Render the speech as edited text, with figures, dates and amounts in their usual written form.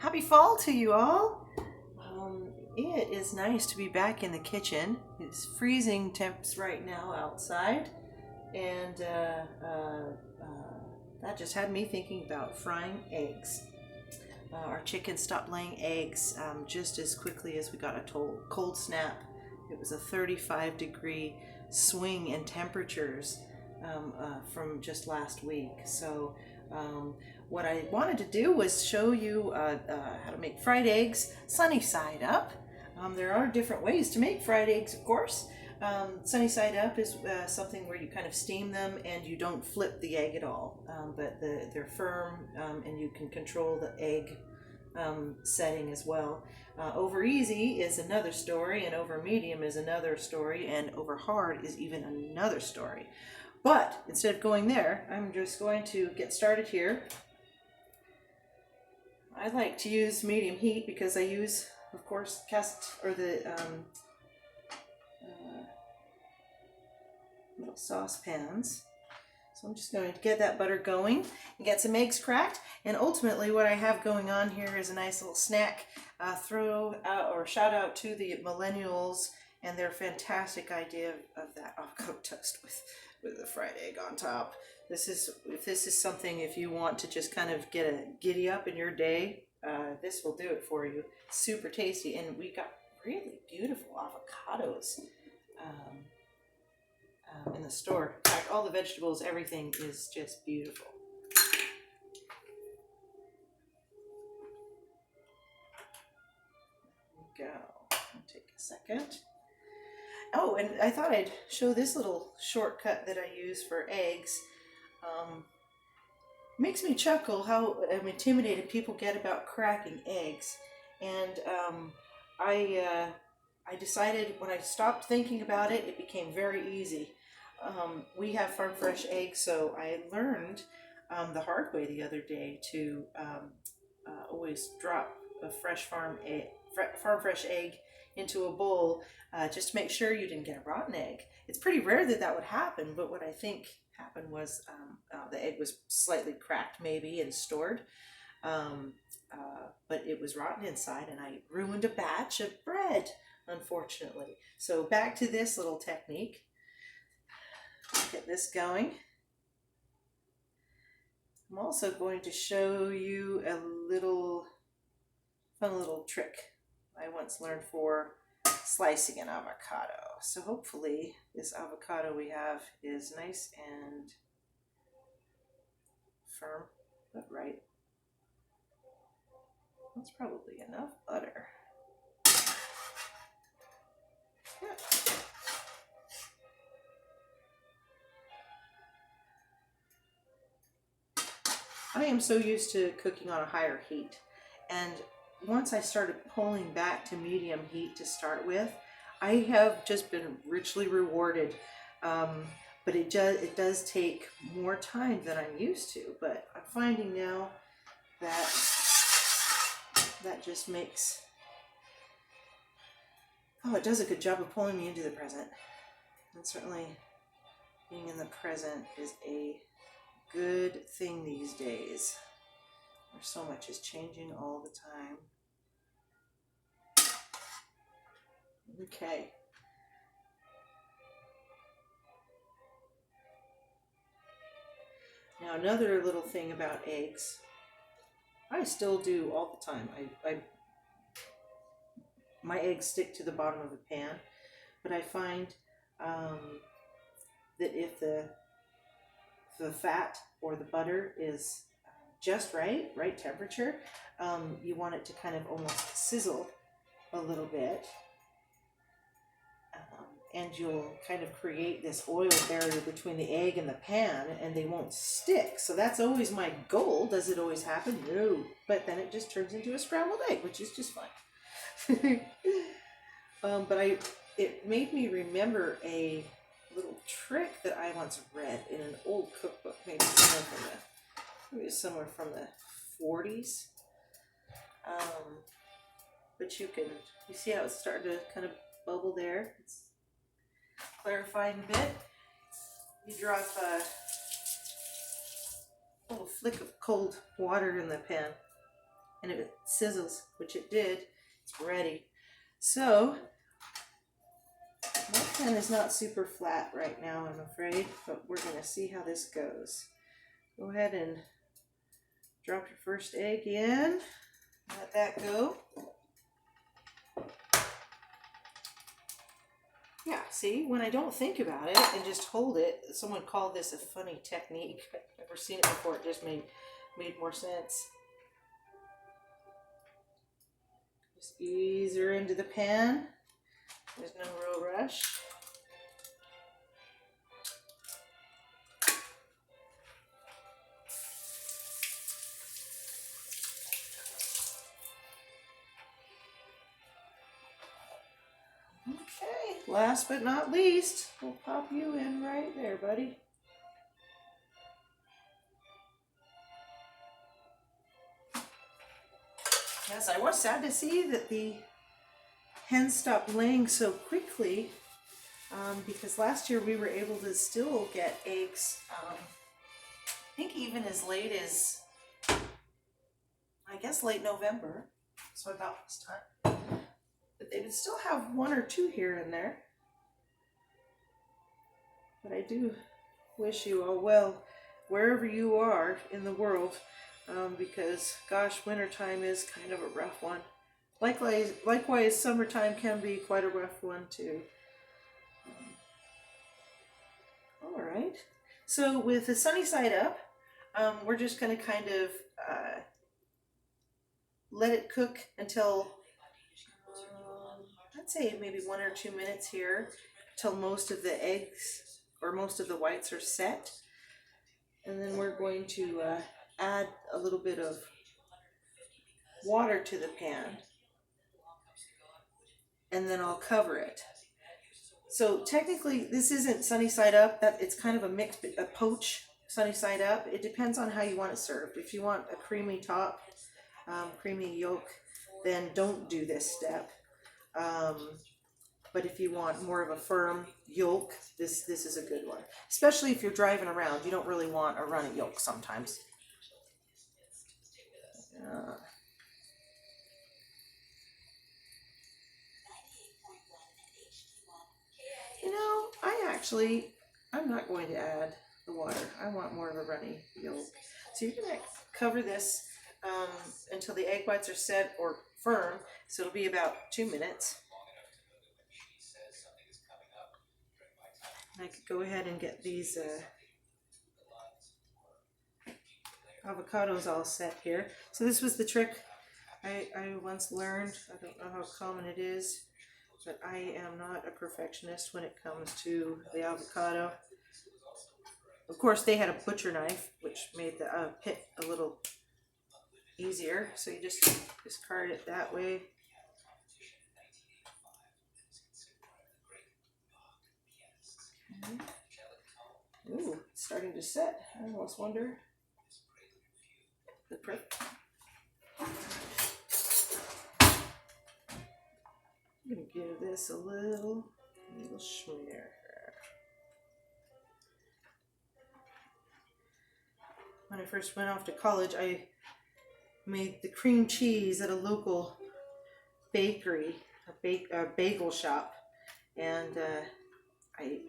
Happy fall to you all. It is nice to be back in the kitchen. It's freezing temps right now outside, and that just had me thinking about frying eggs. Our chickens stopped laying eggs just as quickly as we got a cold snap. It was a 35-degree swing in temperatures from just last week. So what I wanted to do was show you how to make fried eggs sunny side up. There are different ways to make fried eggs, of course. Sunny side up is something where you kind of steam them and you don't flip the egg at all, but they're firm and you can control the egg setting as well. Over easy is another story, and over medium is another story, and over hard is even another story. But instead of going there, I'm just going to get started here. I like to use medium heat because I use, of course, little saucepans. So I'm just going to get that butter going and get some eggs cracked. And ultimately what I have going on here is a nice little snack. Throw out or shout out to the millennials and their fantastic idea of that avocado toast with a fried egg on top. This is something, if you want to just kind of get a giddy up in your day, this will do it for you. Super tasty, and we got really beautiful avocados in the store. In fact, all the vegetables, everything is just beautiful. There we go. I'll take a second. Oh, and I thought I'd show this little shortcut that I use for eggs. Makes me chuckle how intimidated people get about cracking eggs. And I decided when I stopped thinking about it, it became very easy. We have farm fresh eggs, so I learned the hard way the other day to always drop a farm fresh egg into a bowl just to make sure you didn't get a rotten egg. It's pretty rare that would happen, but what I think happened was the egg was slightly cracked maybe and stored, but it was rotten inside, and I ruined a batch of bread, unfortunately. So back to this little technique. Get this going. I'm also going to show you a fun little trick I once learned for slicing an avocado. So hopefully this avocado we have is nice and firm, but right. That's probably enough butter. Yeah. I am so used to cooking on a higher heat, and once I started pulling back to medium heat to start with, I have just been richly rewarded. But it does take more time than I'm used to. But I'm finding now that just makes, it does a good job of pulling me into the present. And certainly being in the present is a good thing these days, where so much is changing all the time. Okay. Now another little thing about eggs, I still do all the time. My eggs stick to the bottom of the pan, but I find that if the fat or the butter is just right temperature, you want it to kind of almost sizzle a little bit, and you'll kind of create this oil barrier between the egg and the pan, and they won't stick. So that's always my goal. Does it always happen? No. But then it just turns into a scrambled egg, which is just fun. But it made me remember a little trick that I once read in an old cookbook, maybe somewhere from the 40s. But you see how it's starting to kind of bubble there? It's clarifying a bit. You drop a little flick of cold water in the pan, And if it sizzles, which it did, it's ready. So my pan is not super flat right now, I'm afraid, but we're going to see how this goes. Go ahead and drop your first egg in. Let that go. Yeah, see, when I don't think about it and just hold it, someone called this a funny technique. I've never seen it before. It just made more sense. Just ease her into the pan. There's no real rush. Okay, last but not least, we'll pop you in right there, buddy. Yes, I was sad to see that the hens stopped laying so quickly, because last year we were able to still get eggs, I think even as late as, I guess, late November, so about this time. But they would still have one or two here and there. But I do wish you all well wherever you are in the world, because gosh, wintertime is kind of a rough one. Likewise, summertime can be quite a rough one too. All right, so with the sunny side up, we're just going to kind of let it cook until I'd say maybe 1 or 2 minutes here, till most of the eggs or most of the whites are set. And then we're going to add a little bit of water to the pan, and then I'll cover it. So technically this isn't sunny side up, that it's kind of a poach sunny side up. It depends on how you want it served. If you want a creamy top, creamy yolk, then don't do this step. But if you want more of a firm yolk, this is a good one. Especially if you're driving around, you don't really want a runny yolk sometimes. You know, I'm not going to add the water. I want more of a runny yolk. So you're going to cover this until the egg whites are set or firm. So it'll be about 2 minutes. I could go ahead and get these avocados all set here. So this was the trick I once learned. I don't know how common it is, but I am not a perfectionist when it comes to the avocado. Of course, they had a butcher knife, which made the pit a little easier. So you just discard it that way. Okay. Ooh, it's starting to set. I almost wonder the prep. I'm gonna give this a little smear. When I first went off to college, I made the cream cheese at a local bakery, a bagel shop, and I